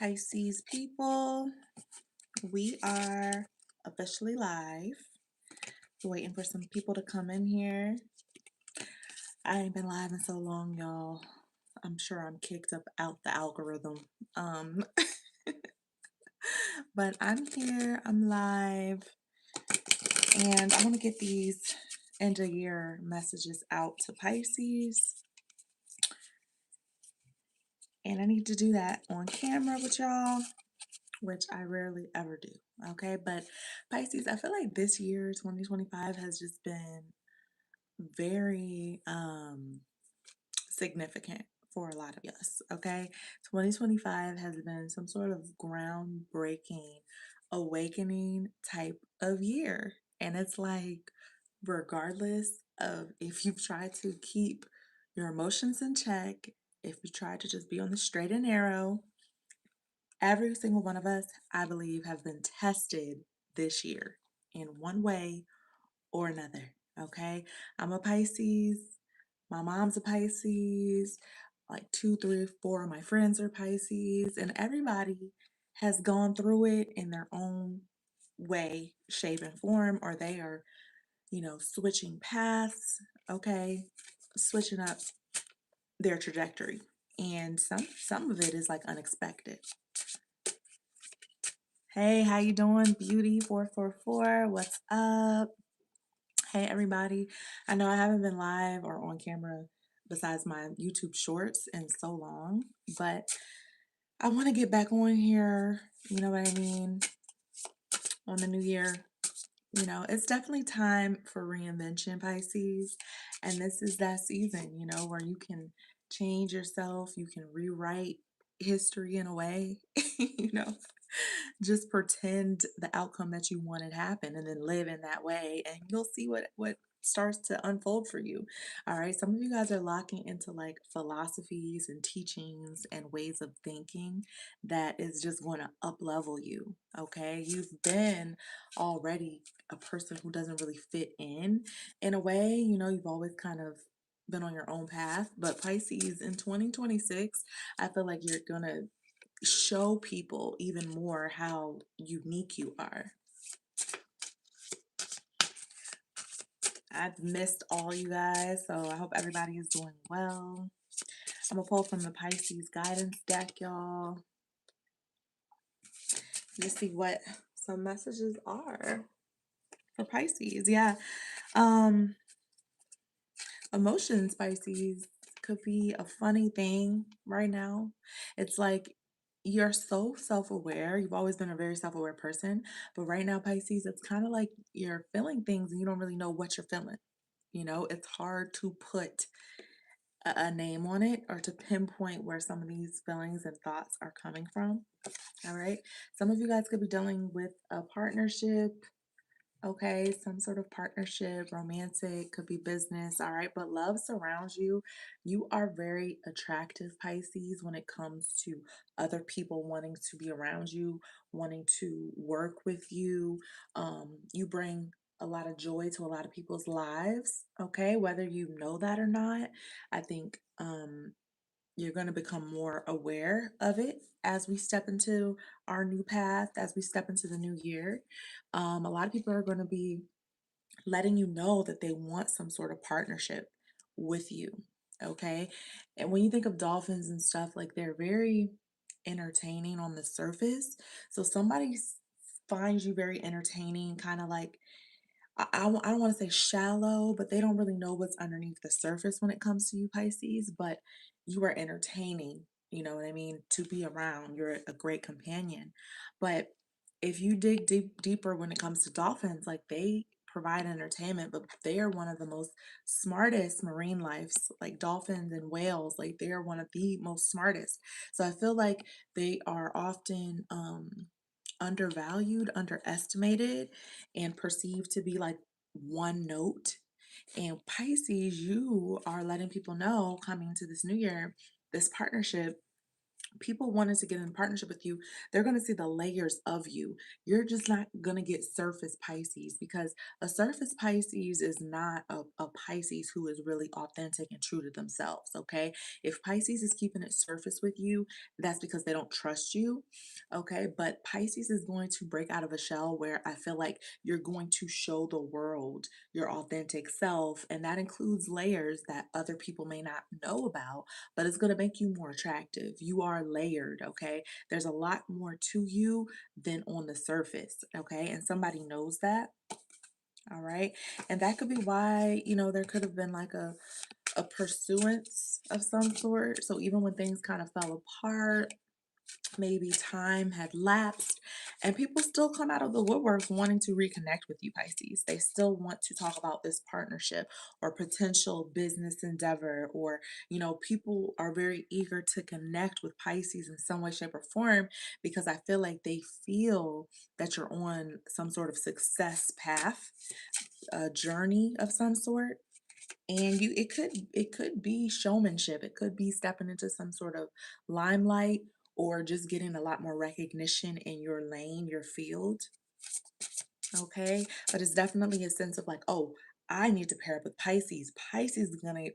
Pisces people, we are officially live. Waiting for some people to come in here. I ain't been live in so long, y'all. I'm sure I'm kicked up out the algorithm. Um, but I'm here, I'm live, and I want to get these end of year messages out to Pisces. And I need to do that on camera with y'all, which I rarely ever do. Okay, but Pisces, I feel like this year, 2025, has just been very significant for a lot of us. Okay, 2025 has been some sort of groundbreaking, awakening type of year, and it's like, regardless of if you've tried to keep your emotions in check, if you try to just be on the straight and narrow, every single one of us, I believe, have been tested this year in one way or another. Okay, I'm a Pisces. My mom's a Pisces. Like two, three, four of my friends are Pisces, and everybody has gone through it in their own way, shape, and form, or they are, switching paths. Okay, switching up their trajectory, and some of it is like unexpected. Hey, how you doing, Beauty 444? What's up? Hey, everybody. I know I haven't been live or on camera besides my YouTube shorts in so long, but I want to get back on here, you know what I mean, on the new year. It's definitely time for reinvention, Pisces, and this is that season, where you can change yourself, you can rewrite history in a way, you know. Just pretend the outcome that you wanted happen and then live in that way, and you'll see what starts to unfold for you. All right, some of you guys are locking into like philosophies and teachings and ways of thinking that is just going to up level you. Okay, you've been already a person who doesn't really fit in a way. You've always kind of been on your own path, but Pisces in 2026, I feel like you're gonna show people even more how unique you are. I've missed all you guys, so I hope everybody is doing well. I'm gonna pull from the Pisces guidance deck, y'all, to see what some messages are for Pisces. Yeah. Um, Emotions, Pisces, could be a funny thing right now. It's like you're so self-aware. You've always been a very self-aware person, but right now, Pisces, it's kind of like you're feeling things and you don't really know what you're feeling. It's hard to put a name on it or to pinpoint where some of these feelings and thoughts are coming from. All right. Some of you guys could be dealing with a partnership. Okay, some sort of partnership, romantic, could be business, all right, but love surrounds you. You are very attractive, Pisces, when it comes to other people wanting to be around you, wanting to work with you. You bring a lot of joy to a lot of people's lives, okay, whether you know that or not. I think you're going to become more aware of it as we step into our new path, as we step into the new year. A lot of people are going to be letting you know that they want some sort of partnership with you. Okay. And when you think of dolphins and stuff, like they're very entertaining on the surface. So somebody finds you very entertaining, kind of like, I don't want to say shallow, but they don't really know what's underneath the surface when it comes to you, Pisces, but you are entertaining, you know what I mean, to be around. You're a great companion. But if you dig deeper when it comes to dolphins, like they provide entertainment, but they are one of the most smartest marine lives, like dolphins and whales, like they are one of the most smartest. So I feel like they are often undervalued, underestimated, and perceived to be like one note. And Pisces, you are letting people know coming to this new year, this partnership people wanting to get in partnership with you, they're going to see the layers of you. You're just not going to get surface Pisces, because a surface Pisces is not a Pisces who is really authentic and true to themselves. Okay. If Pisces is keeping it surface with you, that's because they don't trust you. Okay. But Pisces is going to break out of a shell where I feel like you're going to show the world your authentic self. And that includes layers that other people may not know about, but it's going to make you more attractive. You are layered, okay? There's a lot more to you than on the surface, okay? And somebody knows that, all right? And that could be why, there could have been like a pursuance of some sort. So even when things kind of fell apart, maybe time had lapsed, and people still come out of the woodwork wanting to reconnect with you, Pisces. They still want to talk about this partnership or potential business endeavor, or people are very eager to connect with Pisces in some way, shape, or form, because I feel like they feel that you're on some sort of success path, a journey of some sort. And it could be showmanship, it could be stepping into some sort of limelight, or just getting a lot more recognition in your lane, your field. Okay. But it's definitely a sense of like, oh, I need to pair up with Pisces. Pisces is gonna,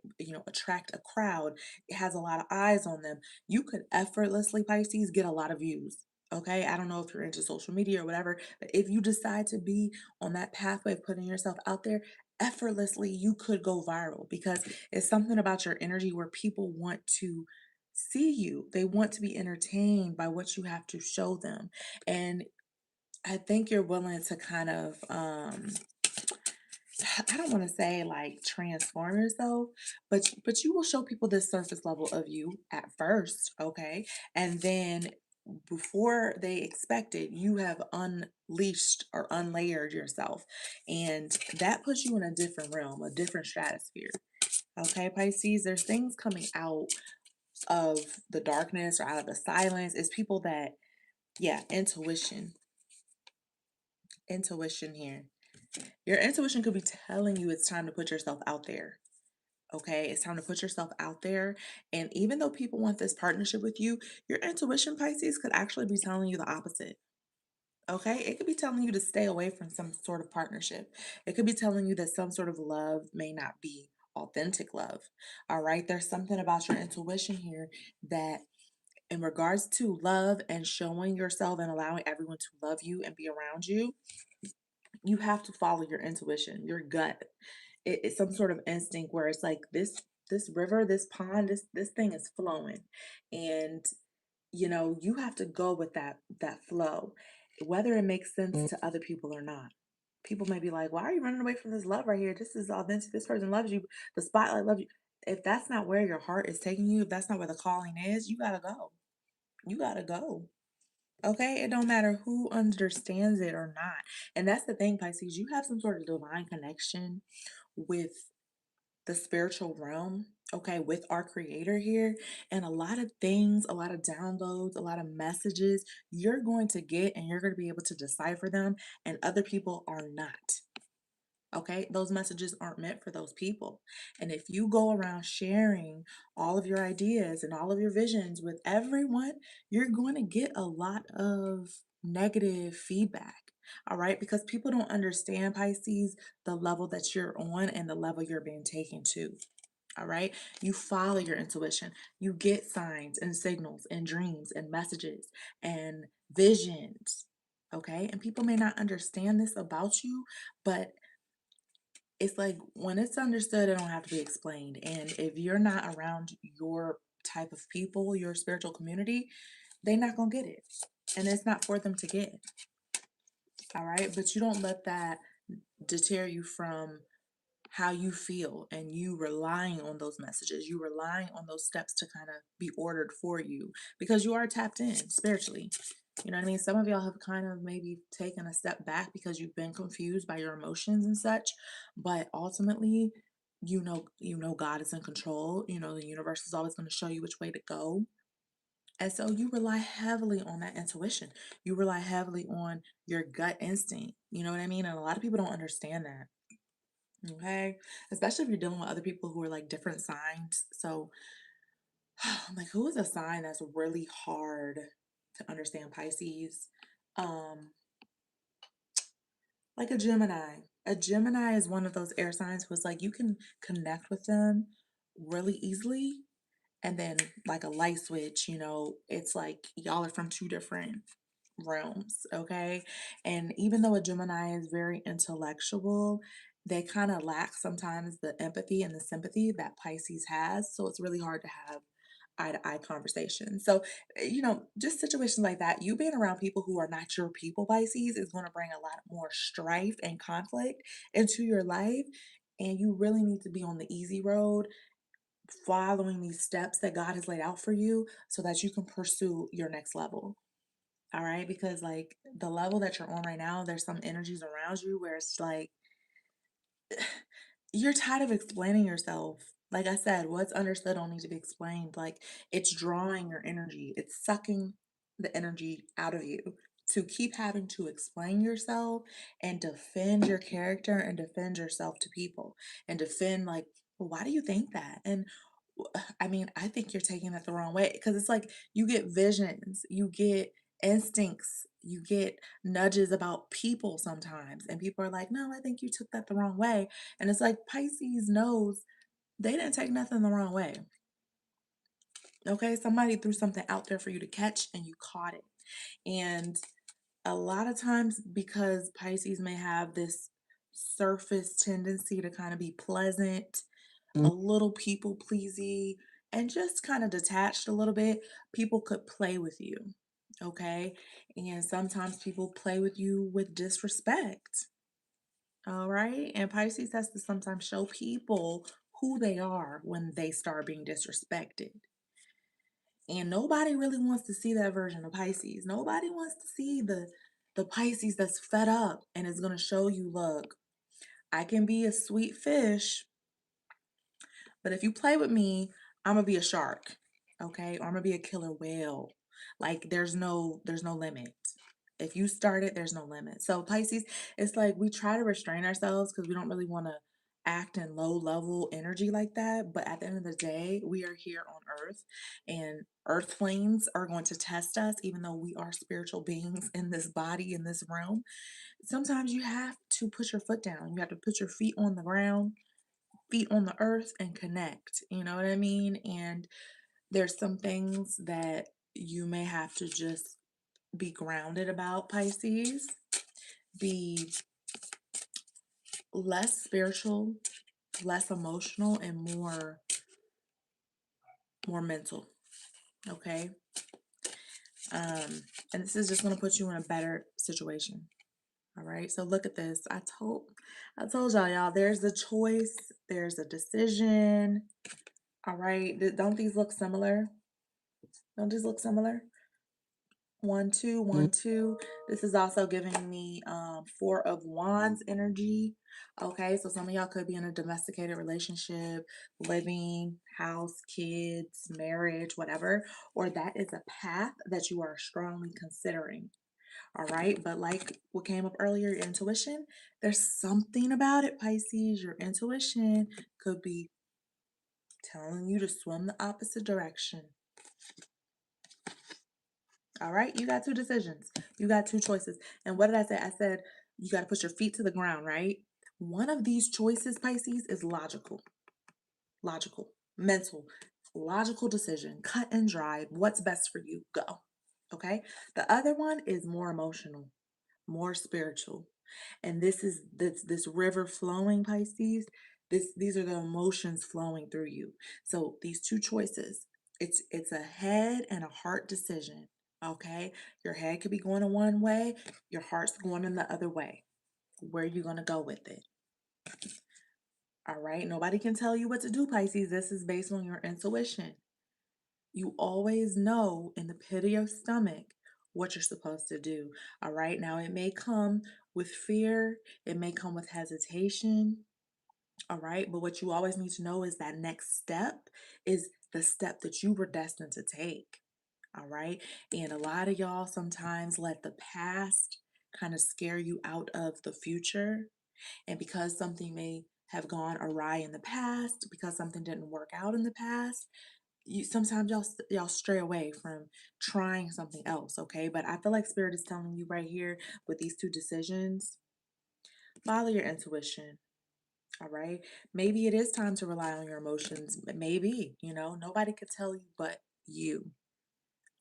attract a crowd. It has a lot of eyes on them. You could effortlessly, Pisces, get a lot of views. Okay. I don't know if you're into social media or whatever, but if you decide to be on that pathway of putting yourself out there, effortlessly you could go viral, because it's something about your energy where people want to see you. They want to be entertained by what you have to show them. And I think you're willing to kind of I don't want to say like transform yourself, but you will show people this surface level of you at first, okay? And then before they expect it, you have unleashed or unlayered yourself. And that puts you in a different realm, a different stratosphere. Okay, Pisces, there's things coming out of the darkness or out of the silence. It's people that, yeah, intuition here. Your intuition could be telling you it's time to put yourself out there. Okay, it's time to put yourself out there. And even though people want this partnership with you, your intuition, Pisces, could actually be telling you the opposite. Okay, it could be telling you to stay away from some sort of partnership. It could be telling you that some sort of love may not be authentic love. All right, there's something about your intuition here that, in regards to love and showing yourself and allowing everyone to love you and be around you, you have to follow your intuition, your gut. It's some sort of instinct where it's like this river, this pond, this thing is flowing, and you have to go with that flow, whether it makes sense to other people or not. People may be like, "Why are you running away from this love right here? This is authentic. This person loves you. The spotlight loves you." If that's not where your heart is taking you, if that's not where the calling is, you gotta go. You gotta go. Okay, it don't matter who understands it or not. And that's the thing, Pisces, you have some sort of divine connection with the spiritual realm, okay, with our creator here. And a lot of things, a lot of downloads, a lot of messages you're going to get, and you're going to be able to decipher them, and other people are not. Okay, those messages aren't meant for those people. And if you go around sharing all of your ideas and all of your visions with everyone, you're going to get a lot of negative feedback. All right, because people don't understand, Pisces, the level that you're on and the level you're being taken to. All right, you follow your intuition, you get signs and signals and dreams and messages and visions. Okay, and people may not understand this about you, but it's like when it's understood, it don't have to be explained. And if you're not around your type of people, your spiritual community, they're not gonna get it. And it's not for them to get. All right. But you don't let that deter you from how you feel, and you relying on those messages, you relying on those steps to kind of be ordered for you, because you are tapped in spiritually. You know what I mean? Some of y'all have kind of maybe taken a step back because you've been confused by your emotions and such, but ultimately, God is in control. The universe is always going to show you which way to go. And so you rely heavily on that intuition. You rely heavily on your gut instinct. You know what I mean? And a lot of people don't understand that. Okay. Especially if you're dealing with other people who are like different signs. So Like, who is a sign that's really hard to understand, Pisces? Um, like a Gemini. A Gemini is one of those air signs who it's like you can connect with them really easily. And then, like a light switch, it's like y'all are from two different realms, okay? And even though a Gemini is very intellectual, they kind of lack sometimes the empathy and the sympathy that Pisces has. So it's really hard to have eye to eye conversation. So, just situations like that, you being around people who are not your people, Pisces, is going to bring a lot more strife and conflict into your life. And you really need to be on the easy road, following these steps that God has laid out for you so that you can pursue your next level. All right. Because, like, the level that you're on right now, there's some energies around you where it's like, you're tired of explaining yourself. Like I said, what's understood don't need to be explained. Like, it's drawing your energy, it's sucking the energy out of you to keep having to explain yourself and defend your character and defend yourself to people and defend, like, well, why do you think that? And I mean, I think you're taking it the wrong way because it's like you get visions, you get instincts, you get nudges about people sometimes, and people are like, no, I think you took that the wrong way. And it's like Pisces knows they didn't take nothing the wrong way. Okay, somebody threw something out there for you to catch and you caught it. And a lot of times, because Pisces may have this surface tendency to kind of be pleasant, a little people pleasy, and just kind of detached a little bit, people could play with you. Okay. And sometimes people play with you with disrespect. All right. And Pisces has to sometimes show people who they are when they start being disrespected. And nobody really wants to see that version of Pisces. Nobody wants to see the Pisces that's fed up and is going to show you, look, I can be a sweet fish, but if you play with me, I'm gonna be a shark, okay? Or I'm gonna be a killer whale. Like, there's no limit. If you start it, there's no limit. So Pisces, it's like we try to restrain ourselves because we don't really want to act in low level energy like that. But at the end of the day, we are here on Earth, and Earth planes are going to test us, even though we are spiritual beings in this body, in this realm. Sometimes you have to put your foot down. You have to put your feet on the ground, feet on the earth, and connect. You know what I mean? And there's some things that you may have to just be grounded about, Pisces. Be less spiritual, less emotional, and more mental. Okay. Um, and this is just gonna put you in a better situation. All right. So look at this. I told y'all, there's a choice, there's a decision. All right. Don't these look similar? Don't these look similar? 1, 2, 1, 2. This is also giving me 4 of Wands energy. Okay, so some of y'all could be in a domesticated relationship, living, house, kids, marriage, whatever, or that is a path that you are strongly considering. All right, but like what came up earlier, your intuition, there's something about it, Pisces. Your intuition could be telling you to swim the opposite direction. All right, you got two decisions. You got two choices. And what did I say? I said you got to put your feet to the ground, right? One of these choices, Pisces, is logical, mental, logical decision, cut and dry. What's best for you? Go. Okay. The other one is more emotional, more spiritual. And this is this river flowing, Pisces. These are the emotions flowing through you. So these two choices, it's a head and a heart decision. Okay, your head could be going in one way, your heart's going in the other way. Where are you gonna go with it? All right, nobody can tell you what to do, Pisces. This is based on your intuition. You always know in the pit of your stomach what you're supposed to do. All right, now it may come with fear, it may come with hesitation. All right, but what you always need to know is that next step is the step that you were destined to take. All right, and a lot of y'all sometimes let the past kind of scare you out of the future. And because something may have gone awry in the past, because something didn't work out in the past, you sometimes y'all stray away from trying something else, okay? But I feel like spirit is telling you right here with these two decisions, follow your intuition. All right. Maybe it is time to rely on your emotions. Maybe, nobody could tell you but you.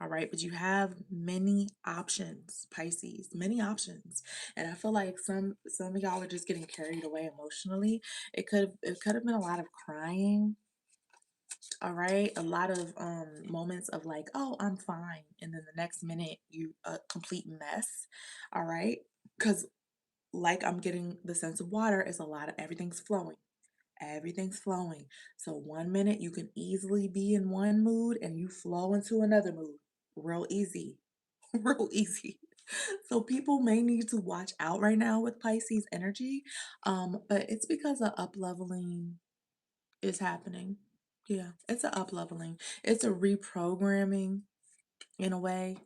All right. But you have many options, Pisces, many options. And I feel like some of y'all are just getting carried away emotionally. It could have been a lot of crying. All right. A lot of moments of like, oh, I'm fine. And then the next minute you a complete mess. All right. Because like I'm getting the sense of water is a lot of everything's flowing. Everything's flowing. So one minute you can easily be in one mood and you flow into another mood. Real easy. Real easy. So people may need to watch out right now with Pisces energy. But it's because of up leveling is happening. Yeah, it's a up leveling. It's a reprogramming in a way,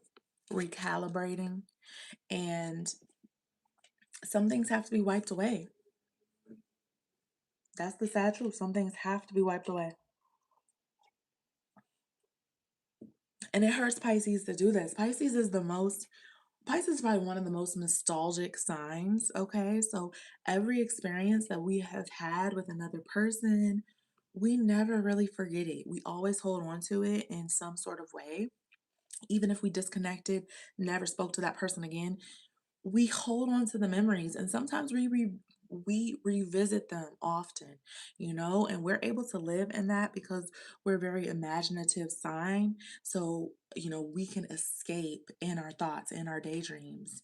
recalibrating, and some things have to be wiped away. That's the sad truth. Some things have to be wiped away. And it hurts Pisces to do this. Pisces is probably one of the most nostalgic signs, okay? So every experience that we have had with another person, we never really forget it. We always hold on to it in some sort of way. Even if we disconnected, never spoke to that person again, we hold on to the memories, and sometimes we revisit them often, and we're able to live in that because we're a very imaginative sign. So we can escape in our thoughts, in our daydreams.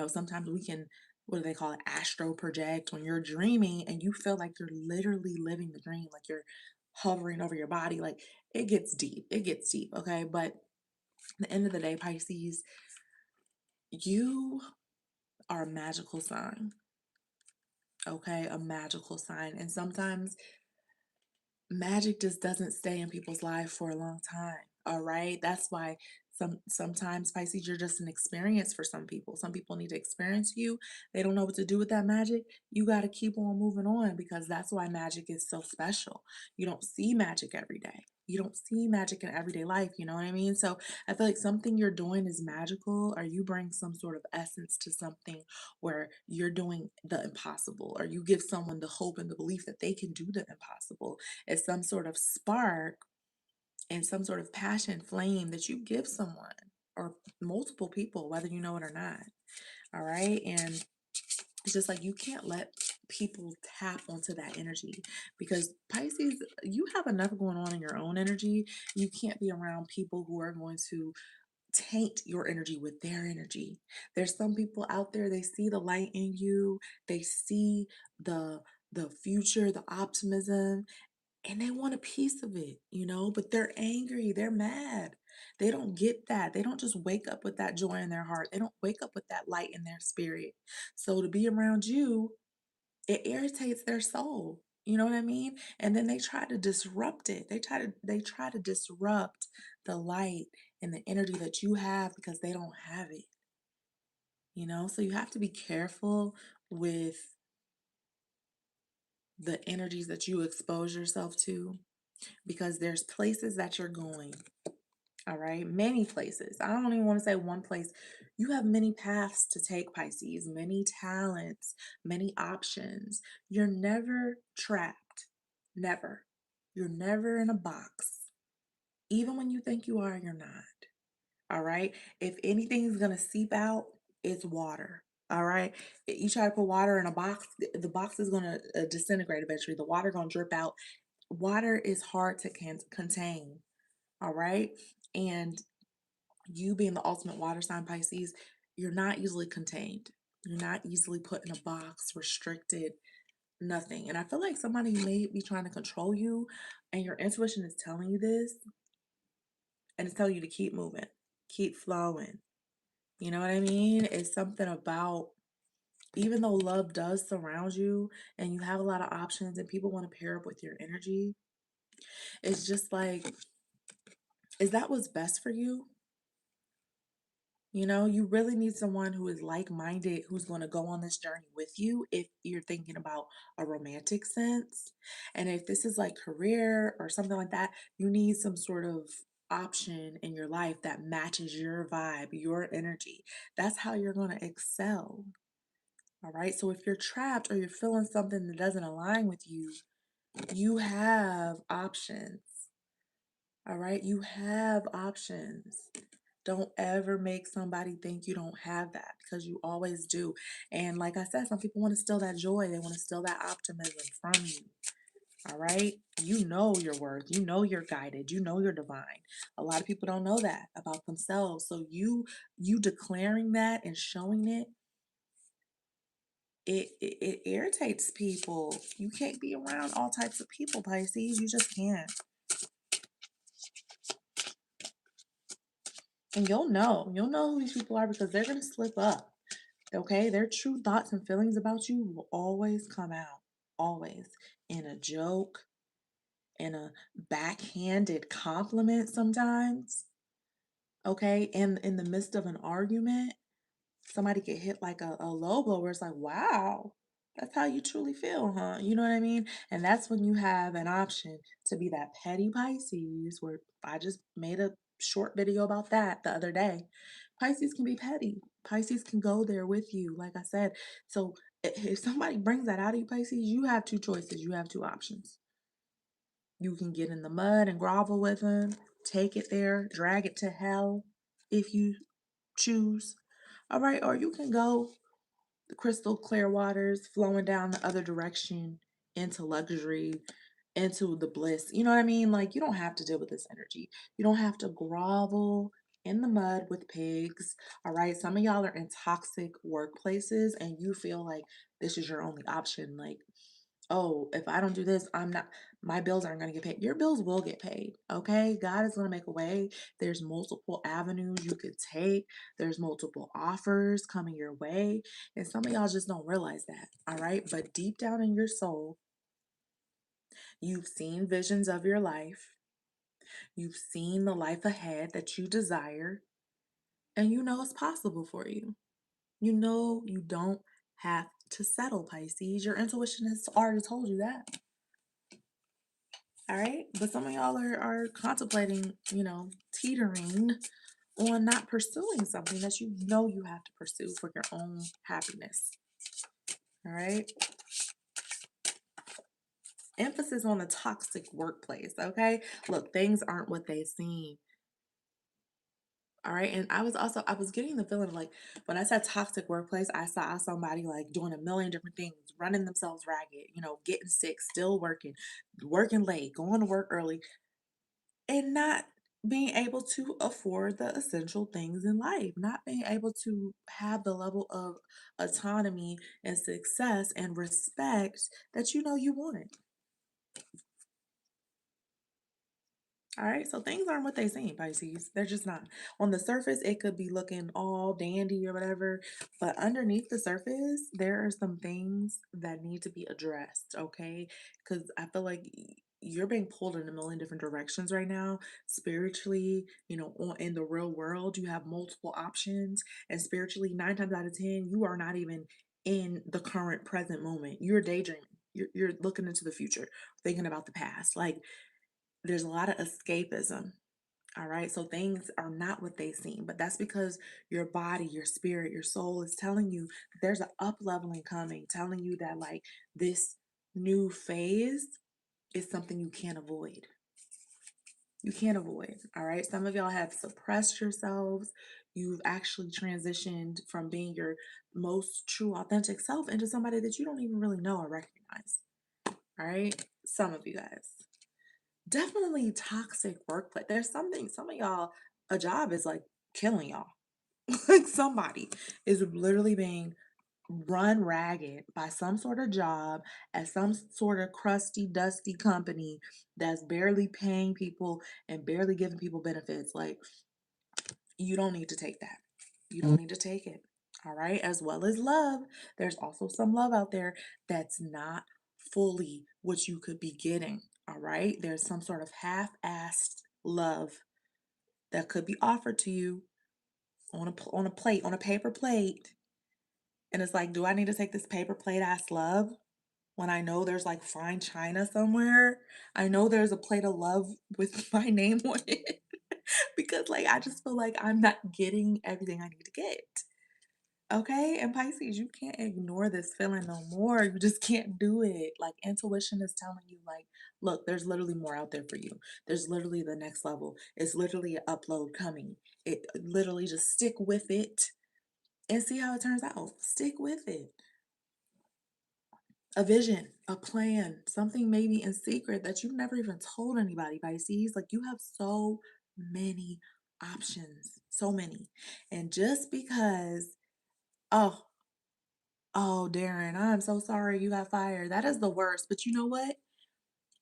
Sometimes we can, what do they call it, astro project, when you're dreaming and you feel like you're literally living the dream, like you're hovering over your body. Like, it gets deep, okay? But at the end of the day, Pisces, you are a magical sign, okay? A magical sign. And sometimes magic just doesn't stay in people's life for a long time. All right. That's why sometimes, Pisces, you're just an experience for some people. Some people need to experience you. They don't know what to do with that magic. You got to keep on moving on, because that's why magic is so special. You don't see magic every day. You don't see magic in everyday life. You know what I mean? So I feel like something you're doing is magical, or you bring some sort of essence to something where you're doing the impossible, or you give someone the hope and the belief that they can do the impossible. It's some sort of spark and some sort of passion flame that you give someone or multiple people, whether you know it or not. All right. And it's just like you can't let people tap onto that energy, because Pisces, you have enough going on in your own energy. You can't be around people who are going to taint your energy with their energy. There's some people out there, they see the light in you, they see the future, the optimism, and they want a piece of it, but they're angry, they're mad. They don't get that. They don't just wake up with that joy in their heart. They don't wake up with that light in their spirit. So to be around you, it irritates their soul. You know what I mean? And then they try to disrupt it. They try to disrupt the light and the energy that you have because they don't have it. So you have to be careful with the energies that you expose yourself to, because there's places that you're going. All right, many places. I don't even want to say one place. You have many paths to take, Pisces, many talents, many options. You're never trapped. Never. You're never in a box. Even when you think you are, you're not. All right. If anything's going to seep out, it's water. All right. You try to put water in a box, the box is going to disintegrate eventually. The water going to drip out. Water is hard to contain. All right. And you being the ultimate water sign, Pisces, you're not easily contained. You're not easily put in a box, restricted, nothing. And I feel like somebody may be trying to control you, and your intuition is telling you this, and it's telling you to keep moving, keep flowing. You know what I mean? It's something about, even though love does surround you and you have a lot of options and people want to pair up with your energy, it's just like, is that what's best for you? You know, you really need someone who is like-minded, who's going to go on this journey with you if you're thinking about a romantic sense. And if this is like career or something like that, you need some sort of option in your life that matches your vibe, your energy. That's how you're going to excel. All right. So if you're trapped or you're feeling something that doesn't align with you, you have options. All right. You have options. Don't ever make somebody think you don't have that because you always do. And like I said, some people want to steal that joy. They want to steal that optimism from you. All right. You know your worth. You know you're guided. You know you're divine. A lot of people don't know that about themselves. So you declaring that and showing it, it irritates people. You can't be around all types of people, Pisces. You just can't. And you'll know who these people are because they're gonna slip up. Okay, their true thoughts and feelings about you will always come out. Always. In a joke, in a backhanded compliment sometimes. Okay, in the midst of an argument, somebody get hit like a low blow where it's like, wow, that's how you truly feel, huh? You know what I mean? And that's when you have an option to be that petty Pisces, where I just made a short video about that the other day. Pisces can be petty. Pisces can go there with you, like I said. So if somebody brings that out of you, Pisces, you have two choices. You have two options. You can get in the mud and grovel with them, take it there, drag it to hell if you choose. All right, or you can go the crystal clear waters flowing down the other direction into luxury, into the bliss. You know what I mean? Like, you don't have to deal with this energy. You don't have to grovel in the mud with pigs. All right. Some of y'all are in toxic workplaces and you feel like this is your only option. Like, oh, if I don't do this, my bills aren't going to get paid. Your bills will get paid. Okay. God is going to make a way. There's multiple avenues you could take, there's multiple offers coming your way. And some of y'all just don't realize that. All right. But deep down in your soul, you've seen visions of your life, you've seen the life ahead that you desire, and you know it's possible for you. You know you don't have to settle, Pisces. Your intuition has already told you that. All right. But some of y'all are contemplating, teetering on not pursuing something that you know you have to pursue for your own happiness. All right. Emphasis on the toxic workplace. Okay. Look, things aren't what they seem. All right. And I was getting the feeling of like when I said toxic workplace, I saw somebody like doing a million different things, running themselves ragged, getting sick, still working, working late, going to work early, and not being able to afford the essential things in life, not being able to have the level of autonomy and success and respect that you know you want. All right, so things aren't what they seem, Pisces. They're just not. On the surface, it could be looking all dandy or whatever, but underneath the surface, there are some things that need to be addressed, okay? Because I feel like you're being pulled in a million different directions right now. Spiritually, in the real world, you have multiple options, and spiritually, nine times out of 10, you are not even in the current present moment. You're daydreaming. You're looking into the future, thinking about the past. Like, there's a lot of escapism. All right. So things are not what they seem, but that's because your body, your spirit, your soul is telling you that there's an up leveling coming, telling you that like this new phase is something you can't avoid. You can't avoid. All right. Some of y'all have suppressed yourselves. You've actually transitioned from being your most true, authentic self into somebody that you don't even really know or recognize. All right. Some of you guys. Definitely toxic workplace. There's something, some of y'all, a job is like killing y'all. Like somebody is literally being run ragged by some sort of job at some sort of crusty, dusty company that's barely paying people and barely giving people benefits. Like, you don't need to take that. You don't need to take it. All right. As well as love. There's also some love out there that's not fully what you could be getting. All right. There's some sort of half assed love that could be offered to you on a plate, on a paper plate. And it's like, do I need to take this paper plate ass love when I know there's like fine china somewhere? I know there's a plate of love with my name on it because like I just feel like I'm not getting everything I need to get. Okay, and Pisces, you can't ignore this feeling no more. You just can't do it. Like intuition is telling you, like, look, there's literally more out there for you. There's literally the next level. It's literally an upload coming. It literally just stick with it and see how it turns out. Stick with it. A vision, a plan, something maybe in secret that you've never even told anybody, Pisces. Like you have so many options, so many. And just because, oh, oh, Darren, I'm so sorry you got fired. That is the worst. But you know what?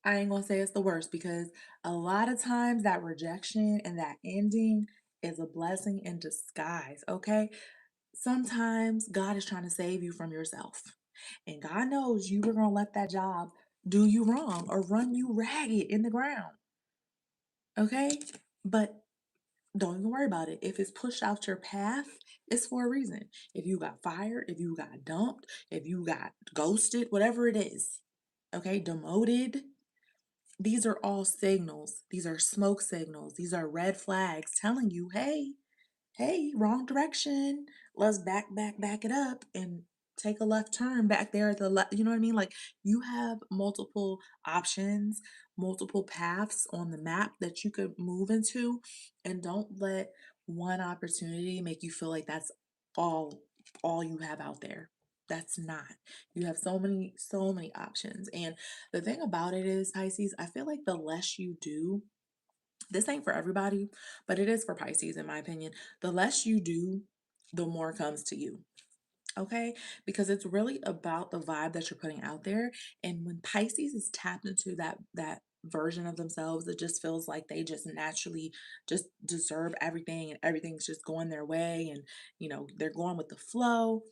I ain't gonna say it's the worst because a lot of times that rejection and that ending is a blessing in disguise, okay? Sometimes God is trying to save you from yourself. And God knows you were gonna let that job do you wrong or run you ragged in the ground, okay? But don't even worry about it. If it's pushed out your path, it's for a reason. If you got fired, if you got dumped, if you got ghosted, whatever it is, okay, demoted, these are all signals. These are smoke signals. These are red flags telling you, hey, wrong direction. Let's back it up and take a left turn back there at the left. You know what I mean? Like you have multiple options, multiple paths on the map that you could move into, and don't let one opportunity make you feel like that's all all you have out there. That's not. You have so many options. And the thing about it is, Pisces, I feel like the less you do, this ain't for everybody, but it is for Pisces, in my opinion. The less you do, the more comes to you. Okay? Because it's really about the vibe that you're putting out there. And when Pisces is tapped into that version of themselves, it just feels like they just naturally just deserve everything and everything's just going their way and they're going with the flow.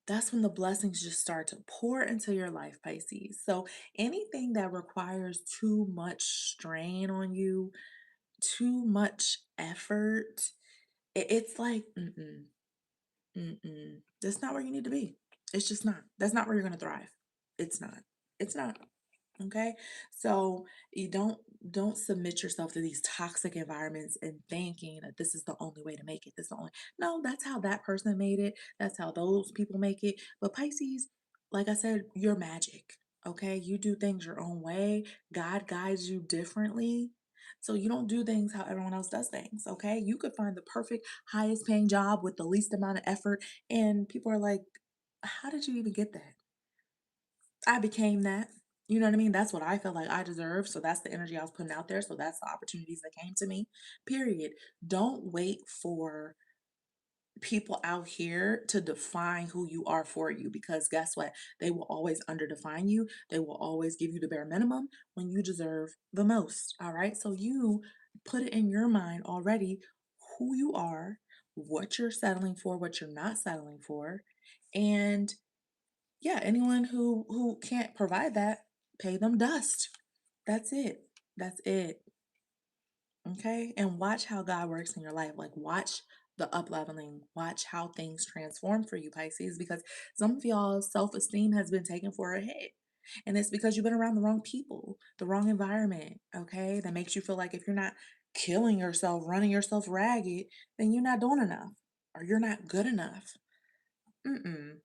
That's when the blessings just start to pour into your life, Pisces. So anything that requires too much strain on you, too much effort, it's like, that's not where you need to be. It's just not. That's not where you're gonna thrive. It's not. It's not. Okay. So you don't submit yourself to these toxic environments and thinking that this is the only way to make it. This is the only no, that's how that person made it. That's how those people make it. But Pisces, like I said, you're magic. Okay. You do things your own way. God guides you differently. So you don't do things how everyone else does things. Okay. You could find the perfect highest paying job with the least amount of effort. And people are like, how did you even get that? I became that. You know what I mean? That's what I felt like I deserved. So that's the energy I was putting out there. So that's the opportunities that came to me. Period. Don't wait for people out here to define who you are for you because guess what? They will always underdefine you. They will always give you the bare minimum when you deserve the most. All right. So you put it in your mind already who you are, what you're settling for, what you're not settling for. And yeah, anyone who can't provide that, pay them dust. That's it. That's it. Okay? And watch how God works in your life. Like watch the up leveling. Watch how things transform for you, Pisces, because some of y'all's self-esteem has been taken for a hit. And it's because you've been around the wrong people, the wrong environment, okay? That makes you feel like if you're not killing yourself, running yourself ragged, then you're not doing enough or you're not good enough. Mm-mm.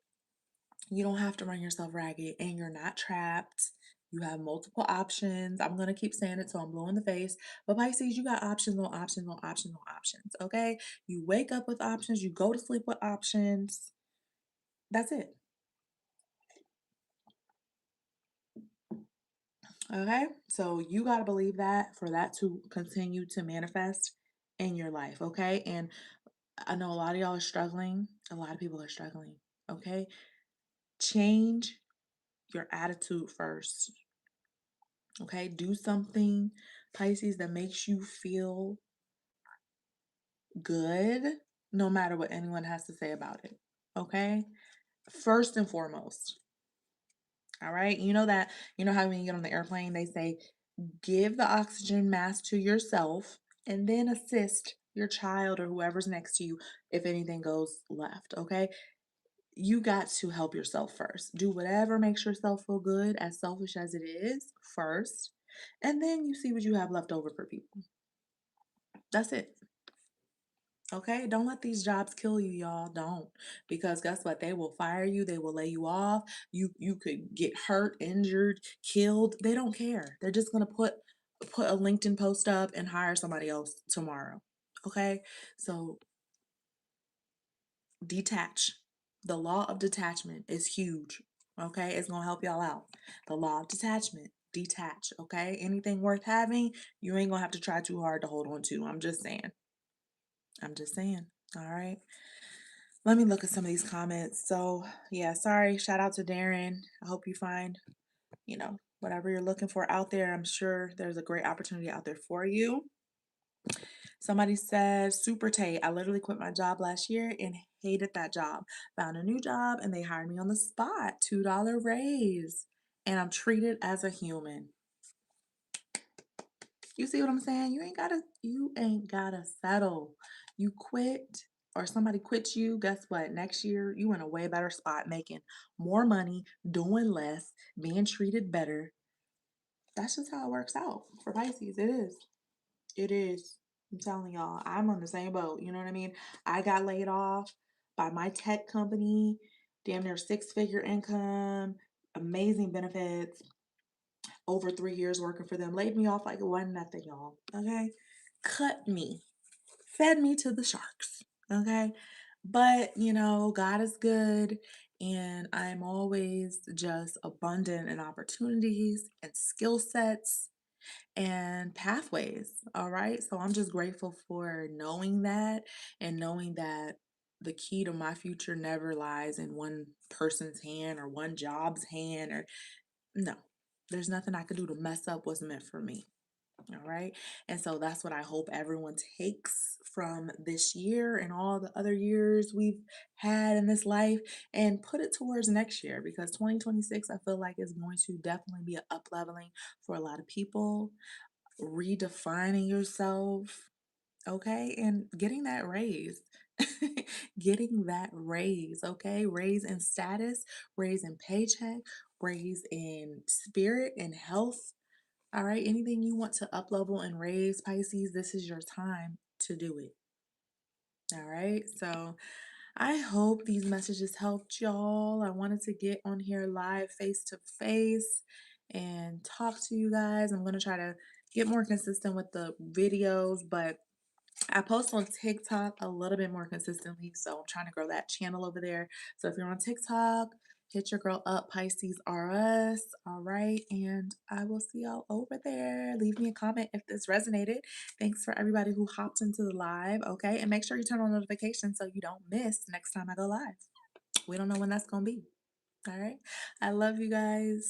You don't have to run yourself ragged and you're not trapped. You have multiple options. I'm going to keep saying it so I'm blue in the face. But Pisces, you got options on options on options on options. Okay. You wake up with options. You go to sleep with options. That's it. Okay. So you got to believe that for that to continue to manifest in your life. Okay. And I know a lot of y'all are struggling. A lot of people are struggling. Okay. Change your attitude first. Okay, do something, Pisces, that makes you feel good, no matter what anyone has to say about it. Okay, first and foremost. All right, you know how when you get on the airplane, they say, give the oxygen mask to yourself and then assist your child or whoever's next to you if anything goes left, okay? You got to help yourself first. Do whatever makes yourself feel good, as selfish as it is, first. And then you see what you have left over for people. That's it. Okay? Don't let these jobs kill you, y'all. Don't. Because guess what? They will fire you, they will lay you off. You could get hurt, injured, killed. They don't care. They're just gonna put a LinkedIn post up and hire somebody else tomorrow. Okay? So detach. The law of detachment is huge. Okay? It's gonna help y'all out. The law of detachment. Detach. Okay? Anything worth having, you ain't gonna have to try too hard to hold on to. I'm just saying. I'm just saying. All right. Let me look at some of these comments. So, yeah, sorry. Shout out to Darren. I hope you find, whatever you're looking for out there. I'm sure there's a great opportunity out there for you. Somebody said, Super Tay, I literally quit my job last year and hated that job. Found a new job and they hired me on the spot. $2 raise. And I'm treated as a human. You see what I'm saying? You ain't gotta settle. You quit or somebody quits you, guess what? Next year you in a way better spot, making more money, doing less, being treated better. That's just how it works out for Pisces. It is. It is. I'm telling y'all, I'm on the same boat. You know what I mean? I got laid off by my tech company, damn near six-figure income, amazing benefits, over 3 years working for them. Laid me off like it wasn't nothing, y'all. Okay? Cut me. Fed me to the sharks. Okay? But, God is good. And I'm always just abundant in opportunities and skill sets and pathways. All right. So I'm just grateful for knowing that and knowing that the key to my future never lies in one person's hand or one job's hand or no. There's nothing I could do to mess up what's meant for me. All right. And so that's what I hope everyone takes from this year and all the other years we've had in this life and put it towards next year because 2026, I feel like is going to definitely be an up leveling for a lot of people, redefining yourself. Okay. And getting that raise. Getting that raise. Okay. Raise in status, raise in paycheck, raise in spirit and health. All right, anything you want to uplevel and raise, Pisces, this is your time to do it. All right, so I hope these messages helped y'all. I wanted to get on here live face to face and talk to you guys. I'm going to try to get more consistent with the videos, but I post on TikTok a little bit more consistently, so I'm trying to grow that channel over there. So if you're on TikTok, hit your girl up, Pisces R'us. All right, and I will see y'all over there. Leave me a comment if this resonated. Thanks for everybody who hopped into the live, okay? And make sure you turn on notifications so you don't miss next time I go live. We don't know when that's gonna be. All right, I love you guys.